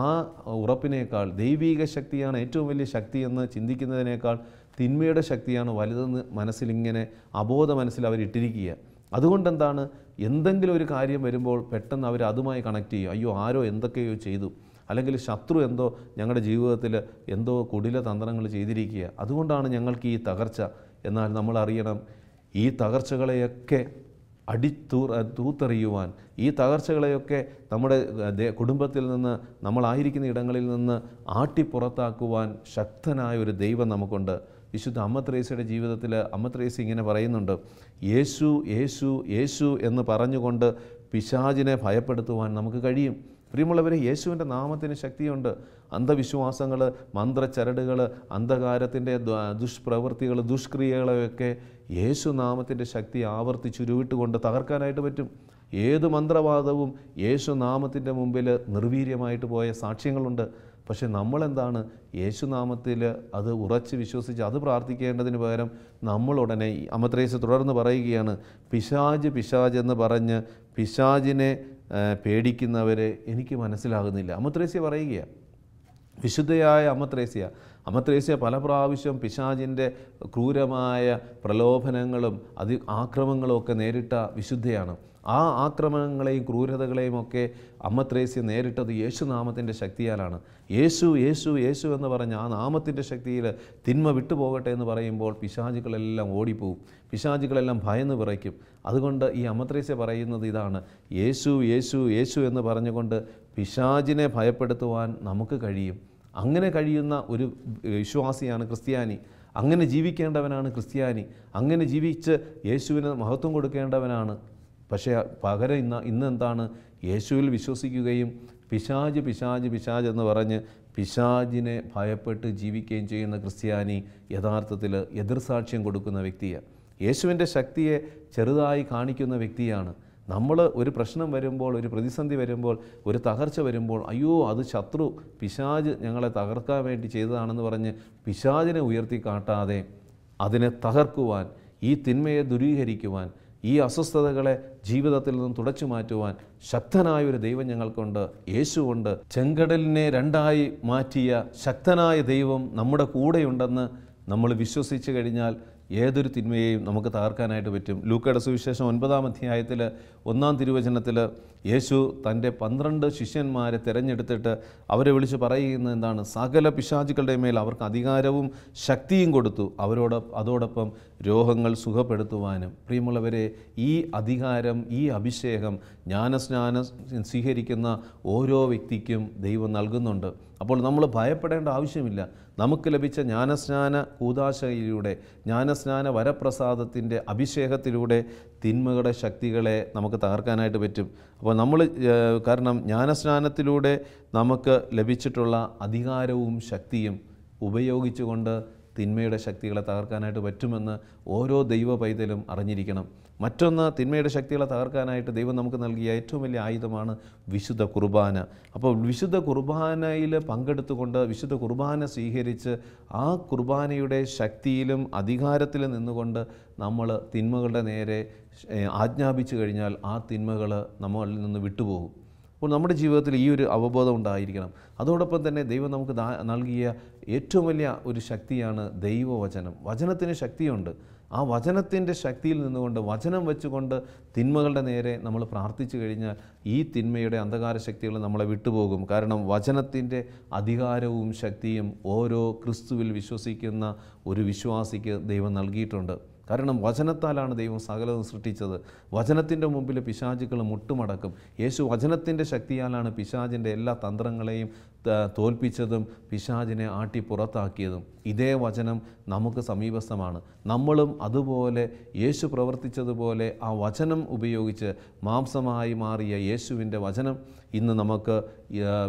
ആ ഉറപ്പിനേക്കാൾ, ദൈവിക ശക്തിയാണ് ഏറ്റവും വലിയ ശക്തിയെന്ന് ചിന്തിക്കുന്നതിനേക്കാൾ തിന്മയുടെ ശക്തിയാണ് വലുതെന്ന് മനസ്സിലിങ്ങനെ അബോധ മനസ്സിൽ അവരിട്ടിരിക്കുക. അതുകൊണ്ടെന്താണ്, എന്തെങ്കിലും ഒരു കാര്യം വരുമ്പോൾ പെട്ടെന്ന് അവർ അതുമായി കണക്ട് ചെയ്യും. അയ്യോ ആരോ എന്തൊക്കെയോ ചെയ്തു, അല്ലെങ്കിൽ ശത്രു എന്തോ ഞങ്ങളുടെ ജീവിതത്തിൽ എന്തോ കുടില തന്ത്രങ്ങൾ ചെയ്തിരിക്കുക, അതുകൊണ്ടാണ് ഞങ്ങൾക്ക് ഈ തകർച്ച. എന്നാൽ നമ്മൾ അറിയണം, ഈ തകർച്ചകളെയൊക്കെ തൂത്തെറിയുവാൻ, ഈ തകർച്ചകളെയൊക്കെ നമ്മുടെ കുടുംബത്തിൽ നിന്ന്, നമ്മളായിരിക്കുന്ന ഇടങ്ങളിൽ നിന്ന് ആട്ടിപ്പുറത്താക്കുവാൻ ശക്തനായ ഒരു ദൈവം നമുക്കുണ്ട്. വിശുദ്ധ അമ്മ ത്രേസ്യയുടെ ജീവിതത്തിൽ അമ്മ ത്രേസ്യ ഇങ്ങനെ പറയുന്നുണ്ട്, യേശു യേശു യേശു എന്ന് പറഞ്ഞുകൊണ്ട് പിശാചിനെ ഭയപ്പെടുത്തുവാൻ നമുക്ക് കഴിയും. പ്രിയമുള്ളവരെ, യേശുവിൻ്റെ നാമത്തിന് ശക്തിയുണ്ട്. അന്ധവിശ്വാസങ്ങൾ, മന്ത്രച്ചരടുകൾ, അന്ധകാരത്തിൻ്റെ ദുഷ്പ്രവൃത്തികൾ, ദുഷ്ക്രിയകളെയൊക്കെ യേശു നാമത്തിൻ്റെ ശക്തി ആവർത്തിച്ചുരുവിട്ടുകൊണ്ട് തകർക്കാനായിട്ട് പറ്റും. ഏത് മന്ത്രവാദവും യേശു നാമത്തിൻ്റെ മുമ്പിൽ നിർവീര്യമായിട്ട് പോയ സാക്ഷ്യങ്ങളുണ്ട്. പക്ഷെ നമ്മളെന്താണ്, യേശുനാമത്തിൽ അത് ഉറച്ച് വിശ്വസിച്ച് അത് പ്രാർത്ഥിക്കേണ്ടതിന് പകരം നമ്മളുടനെ അമ്മ ത്രേസ്യ തുടർന്ന് പറയുകയാണ്, പിശാജ് പിശാജ് എന്ന് പറഞ്ഞ് പിശാജിനെ പേടിക്കുന്നവരെ എനിക്ക് മനസ്സിലാകുന്നില്ല. അമ്മ ത്രേസ്യ പറയുകയാണ്, വിശുദ്ധയായ അമ്മ ത്രേസ്യ പല പ്രാവശ്യം പിശാചിൻ്റെ ക്രൂരമായ പ്രലോഭനങ്ങളും ആക്രമണങ്ങളും ഒക്കെ നേരിട്ട വിശുദ്ധയാണ്. ആ ആക്രമണങ്ങളെയും ക്രൂരതകളെയും ഒക്കെ അമ്മ ത്രേസ്യ നേരിട്ടത് യേശുനാമത്തിൻ്റെ ശക്തിയാലാണ്. യേശു യേശു യേശു എന്ന് പറഞ്ഞ് ആ നാമത്തിൻ്റെ ശക്തിയിൽ തിന്മ വിട്ടുപോകട്ടെ എന്ന് പറയുമ്പോൾ പിശാചുകളെല്ലാം ഓടിപ്പോവും, പിശാചുകളെല്ലാം ഭയന്ന് വിറയ്ക്കും. അതുകൊണ്ട് ഈ അമ്മ ത്രേസ്യ പറയുന്നത് ഇതാണ്, യേശു യേശു യേശു എന്ന് പറഞ്ഞുകൊണ്ട് പിശാചിനെ ഭയപ്പെടുത്തുവാൻ നമുക്ക് കഴിയും. അങ്ങനെ കഴിയുന്ന ഒരു വിശ്വാസിയാണ് ക്രിസ്ത്യാനി. അങ്ങനെ ജീവിക്കേണ്ടവനാണ് ക്രിസ്ത്യാനി. അങ്ങനെ ജീവിച്ച് യേശുവിന് മഹത്വം കൊടുക്കേണ്ടവനാണ്. പക്ഷേ പകരം ഇന്നെന്താണ്, യേശുവിൽ വിശ്വസിക്കുകയും പിശാജ് പിശാജ് പിശാജ് എന്ന് പറഞ്ഞ് പിശാജിനെ ഭയപ്പെട്ട് ജീവിക്കുകയും ചെയ്യുന്ന ക്രിസ്ത്യാനി യഥാർത്ഥത്തിൽ എതിർസാക്ഷ്യം കൊടുക്കുന്ന വ്യക്തിയാണ്. യേശുവിൻ്റെ ശക്തിയെ ചെറുതായി കാണിക്കുന്ന വ്യക്തിയാണ്. നമ്മൾ ഒരു പ്രശ്നം വരുമ്പോൾ, ഒരു പ്രതിസന്ധി വരുമ്പോൾ, ഒരു തകർച്ച വരുമ്പോൾ, അയ്യോ അത് ശത്രു പിശാജ് ഞങ്ങളെ തകർക്കാൻ വേണ്ടി ചെയ്തതാണെന്ന് പറഞ്ഞ് പിശാജിനെ ഉയർത്തി കാട്ടാതെ അതിനെ തകർക്കുവാൻ, ഈ തിന്മയെ ദൂരീകരിക്കുവാൻ, ഈ അസ്വസ്ഥതകളെ ജീവിതത്തിൽ നിന്നും തുടച്ചു മാറ്റുവാൻ ശക്തനായൊരു ദൈവം ഞങ്ങൾക്കുണ്ട്, യേശുവുണ്ട്. ചെങ്കടലിനെ രണ്ടായി മാറ്റിയ ശക്തനായ ദൈവം നമ്മുടെ കൂടെയുണ്ടെന്ന് നമ്മൾ വിശ്വസിച്ച് കഴിഞ്ഞാൽ ഏതൊരു തിന്മയെയും നമുക്ക് തകർക്കാനായിട്ട് പറ്റും. ലൂക്കയുടെ സുവിശേഷം 9-ാം അധ്യായത്തിൽ 1-ാം തിരുവചനത്തിൽ യേശു തൻ്റെ 12 ശിഷ്യന്മാരെ തിരഞ്ഞെടുത്തിട്ട് അവരെ വിളിച്ച് പറയുന്നത് എന്താണ്, സകല പിശാചുക്കളുടെ മേൽ അവർക്ക് അധികാരവും ശക്തിയും കൊടുത്തു, അതോടൊപ്പം രോഗങ്ങൾ സുഖപ്പെടുത്തുവാനും. പ്രിയമുള്ളവരെ, ഈ അധികാരം, ഈ അഭിഷേകം ജ്ഞാനസ്നാനം സ്വീകരിക്കുന്ന ഓരോ വ്യക്തിക്കും ദൈവം നൽകുന്നുണ്ട്. അപ്പോൾ നമ്മൾ ഭയപ്പെടേണ്ട ആവശ്യമില്ല. നമുക്ക് ലഭിച്ച ജ്ഞാനസ്നാന കൂദാശയിലൂടെ, ജ്ഞാനസ്നാന വരപ്രസാദത്തിൻ്റെ അഭിഷേകത്തിലൂടെ തിന്മകളുടെ ശക്തികളെ നമുക്ക് തകർക്കാനായിട്ട് പറ്റും. അപ്പോൾ കാരണം ജ്ഞാനസ്നാനത്തിലൂടെ നമുക്ക് ലഭിച്ചിട്ടുള്ള അധികാരവും ശക്തിയും ഉപയോഗിച്ചുകൊണ്ട് തിന്മയുടെ ശക്തികളെ തകർക്കാനായിട്ട് പറ്റുമെന്ന് ഓരോ ദൈവ പൈതലും അറിഞ്ഞിരിക്കണം. മറ്റൊന്ന്, തിന്മയുടെ ശക്തികളെ തകർക്കാനായിട്ട് ദൈവം നമുക്ക് നൽകിയ ഏറ്റവും വലിയ ആയുധമാണ് വിശുദ്ധ കുർബാന. അപ്പോൾ വിശുദ്ധ കുർബാനയിൽ പങ്കെടുത്തുകൊണ്ട്, വിശുദ്ധ കുർബാന സ്വീകരിച്ച് ആ കുർബാനയുടെ ശക്തിയിലും അധികാരത്തിലും നിന്നുകൊണ്ട് നമ്മൾ തിന്മകളുടെ നേരെ ആജ്ഞാപിച്ചു കഴിഞ്ഞാൽ ആ തിന്മകൾ നമ്മളിൽ നിന്ന് വിട്ടുപോകും. അപ്പോൾ നമ്മുടെ ജീവിതത്തിൽ ഈ ഒരു അവബോധം ഉണ്ടായിരിക്കണം. അതോടൊപ്പം തന്നെ ദൈവം നമുക്ക് നൽകിയ ഏറ്റവും വലിയ ഒരു ശക്തിയാണ് ദൈവവചനം. വചനത്തിന് ശക്തിയുണ്ട്. ആ വചനത്തിൻ്റെ ശക്തിയിൽ നിന്നുകൊണ്ട്, വചനം വെച്ചുകൊണ്ട് തിന്മകളുടെ നേരെ നമ്മൾ പ്രാർത്ഥിച്ചു കഴിഞ്ഞാൽ ഈ തിന്മയുടെ അന്ധകാര ശക്തികൾ നമ്മളെ വിട്ടുപോകും. കാരണം വചനത്തിൻ്റെ അധികാരവും ശക്തിയും ഓരോ ക്രിസ്തുവിൽ വിശ്വസിക്കുന്ന ഒരു വിശ്വാസിക്ക് ദൈവം നൽകിയിട്ടുണ്ട്. കാരണം വചനത്താലാണ് ദൈവം സകലവും സൃഷ്ടിച്ചത്. വചനത്തിൻ്റെ മുമ്പിൽ പിശാചുകൾ മുട്ടുമടക്കും. യേശു വചനത്തിൻ്റെ ശക്തിയാലാണ് പിശാചിൻ്റെ എല്ലാ തന്ത്രങ്ങളെയും തോൽപ്പിച്ചതും പിശാചിനെ ആട്ടി പുറത്താക്കിയതും. ഇതേ വചനം നമുക്ക് സമീപസ്ഥമാണ്. നമ്മളും അതുപോലെ യേശു പ്രവർത്തിച്ചതുപോലെ ആ വചനം ഉപയോഗിച്ച് മാംസമായി മാറിയ യേശുവിൻ്റെ വചനം ഇന്ന് നമുക്ക്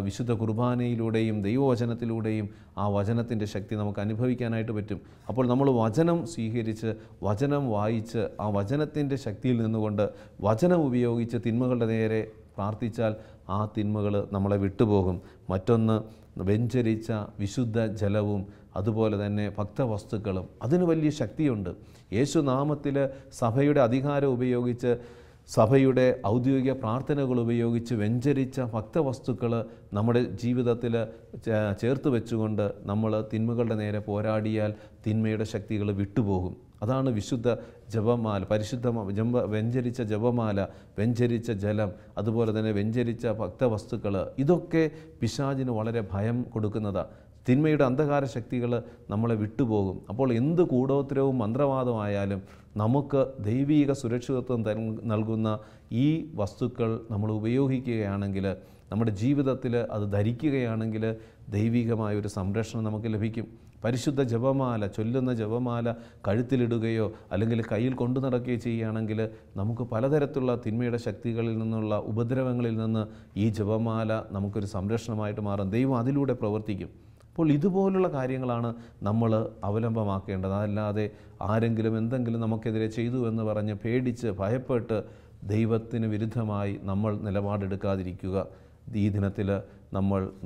വിശുദ്ധ കുർബാനയിലൂടെയും ദൈവവചനത്തിലൂടെയും ആ വചനത്തിൻ്റെ ശക്തി നമുക്ക് അനുഭവിക്കാനായിട്ട് പറ്റും. അപ്പോൾ നമ്മൾ വചനം സ്വീകരിച്ച്, വചനം വായിച്ച്, ആ വചനത്തിൻ്റെ ശക്തിയിൽ നിന്നുകൊണ്ട് വചനം ഉപയോഗിച്ച് തിന്മകളുടെ നേരെ പ്രാർത്ഥിച്ചാൽ ആ തിന്മകൾ നമ്മളെ വിട്ടുപോകും. മറ്റൊന്ന്, വെഞ്ചരിച്ച വിശുദ്ധ ജലവും അതുപോലെ തന്നെ ഭക്തവസ്തുക്കളും അതിന് വലിയ ശക്തിയുണ്ട്. യേശുനാമത്തിൽ സഭയുടെ അധികാരം ഉപയോഗിച്ച്, സഭയുടെ ഔദ്യോഗിക പ്രാർത്ഥനകൾ ഉപയോഗിച്ച് വെഞ്ചരിച്ച ഭക്തവസ്തുക്കൾ നമ്മുടെ ജീവിതത്തിൽ ചേർത്ത് വെച്ചുകൊണ്ട് നമ്മൾ തിന്മകളുടെ നേരെ പോരാടിയാൽ തിന്മയുടെ ശക്തികൾ വിട്ടുപോകും. അതാണ് വിശുദ്ധ ജപമാല, വെഞ്ചരിച്ച ജപമാല, വെഞ്ചരിച്ച ജലം, അതുപോലെ തന്നെ വെഞ്ചരിച്ച ഭക്തവസ്തുക്കൾ. ഇതൊക്കെ പിശാചിന് വളരെ ഭയം കൊടുക്കുന്നതാണ്. തിന്മയുടെ അന്ധകാര ശക്തികൾ നമ്മളെ വിട്ടുപോകും. അപ്പോൾ എന്ത് കൂടോത്തരവും മന്ത്രവാദമായാലും നമുക്ക് ദൈവീക സുരക്ഷിതത്വം നൽകുന്ന ഈ വസ്തുക്കൾ നമ്മൾ ഉപയോഗിക്കുകയാണെങ്കിൽ, നമ്മുടെ ജീവിതത്തിൽ അത് ധരിക്കുകയാണെങ്കിൽ ദൈവികമായൊരു സംരക്ഷണം നമുക്ക് ലഭിക്കും. പരിശുദ്ധ ജപമാല, ചൊല്ലുന്ന ജപമാല കഴുത്തിലിടുകയോ അല്ലെങ്കിൽ കയ്യിൽ കൊണ്ടു നടക്കുകയോ ചെയ്യുകയാണെങ്കിൽ നമുക്ക് പലതരത്തിലുള്ള തിന്മയുടെ ശക്തികളിൽ നിന്നുള്ള ഉപദ്രവങ്ങളിൽ നിന്ന് ഈ ജപമാല നമുക്കൊരു സംരക്ഷണമായിട്ട് മാറും. ദൈവം അതിലൂടെ പ്രവർത്തിക്കും. അപ്പോൾ ഇതുപോലുള്ള കാര്യങ്ങളാണ് നമ്മൾ അവലംബമാക്കേണ്ടത്. അതല്ലാതെ ആരെങ്കിലും എന്തെങ്കിലും നമുക്കെതിരെ ചെയ്തു എന്ന് പറഞ്ഞ് പേടിച്ച് ഭയപ്പെട്ട് ദൈവത്തിന് വിരുദ്ധമായി നമ്മൾ നിലപാടെടുക്കാതിരിക്കുക. ഈ ദിനത്തിൽ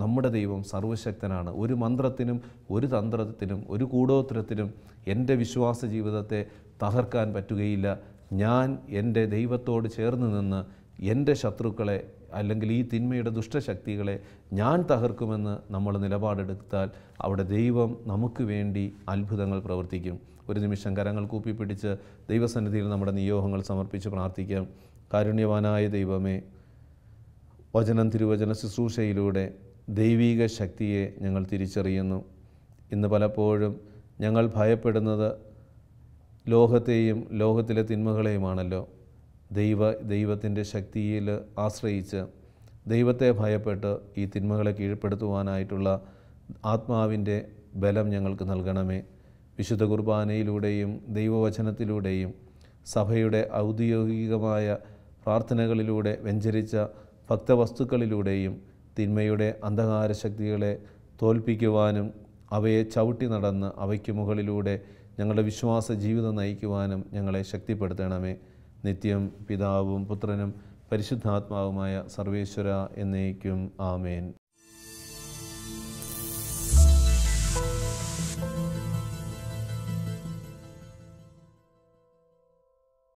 നമ്മുടെ ദൈവം സർവശക്തനാണ്. ഒരു മന്ത്രത്തിനും ഒരു തന്ത്രത്തിനും ഒരു കൂടോത്രത്തിനും എൻ്റെ വിശ്വാസ ജീവിതത്തെ തകർക്കാൻ പറ്റുകയില്ല. ഞാൻ എൻ്റെ ദൈവത്തോട് ചേർന്ന് നിന്ന് എൻ്റെ ശത്രുക്കളെ അല്ലെങ്കിൽ ഈ തിന്മയുടെ ദുഷ്ടശക്തികളെ ഞാൻ തകർക്കുമെന്ന് നമ്മൾ നിലപാടെടുത്താൽ അവിടെ ദൈവം നമുക്ക് വേണ്ടി അത്ഭുതങ്ങൾ പ്രവർത്തിക്കും. ഒരു നിമിഷം കരങ്ങൾ കൂപ്പിപ്പിടിച്ച് ദൈവസന്നിധിയിൽ നമ്മുടെ നിയോഗങ്ങൾ സമർപ്പിച്ച് പ്രാർത്ഥിക്കാം. കാരുണ്യവാനായ ദൈവമേ, വചനം തിരുവചന ശുശ്രൂഷയിലൂടെ ദൈവീക ശക്തിയെ ഞങ്ങൾ തിരിച്ചറിയുന്നു. ഇന്ന് പലപ്പോഴും ഞങ്ങൾ ഭയപ്പെടുന്നത് ലോകത്തെയും ലോകത്തിലെ തിന്മകളെയുമാണല്ലോ. ദൈവത്തിൻ്റെ ശക്തിയിൽ ആശ്രയിച്ച് ദൈവത്തെ ഭയപ്പെട്ട് ഈ തിന്മകളെ കീഴ്പ്പെടുത്തുവാനായിട്ടുള്ള ആത്മാവിൻ്റെ ബലം ഞങ്ങൾക്ക് നൽകണമേ. വിശുദ്ധ കുർബാനയിലൂടെയും ദൈവവചനത്തിലൂടെയും സഭയുടെ ഔദ്യോഗികമായ പ്രാർത്ഥനകളിലൂടെ വെഞ്ചരിച്ച ഭക്തവസ്തുക്കളിലൂടെയും തിന്മയുടെ അന്ധകാര ശക്തികളെ തോൽപ്പിക്കുവാനും അവയെ ചവിട്ടി നടന്ന് അവയ്ക്ക് മുകളിലൂടെ ഞങ്ങളുടെ വിശ്വാസ ജീവിതം നയിക്കുവാനും ഞങ്ങളെ ശക്തിപ്പെടുത്തണമേ. നിത്യം പിതാവും പുത്രനും പരിശുദ്ധാത്മാവുമായ സർവേശ്വര എന്നേക്കും ആമേൻ.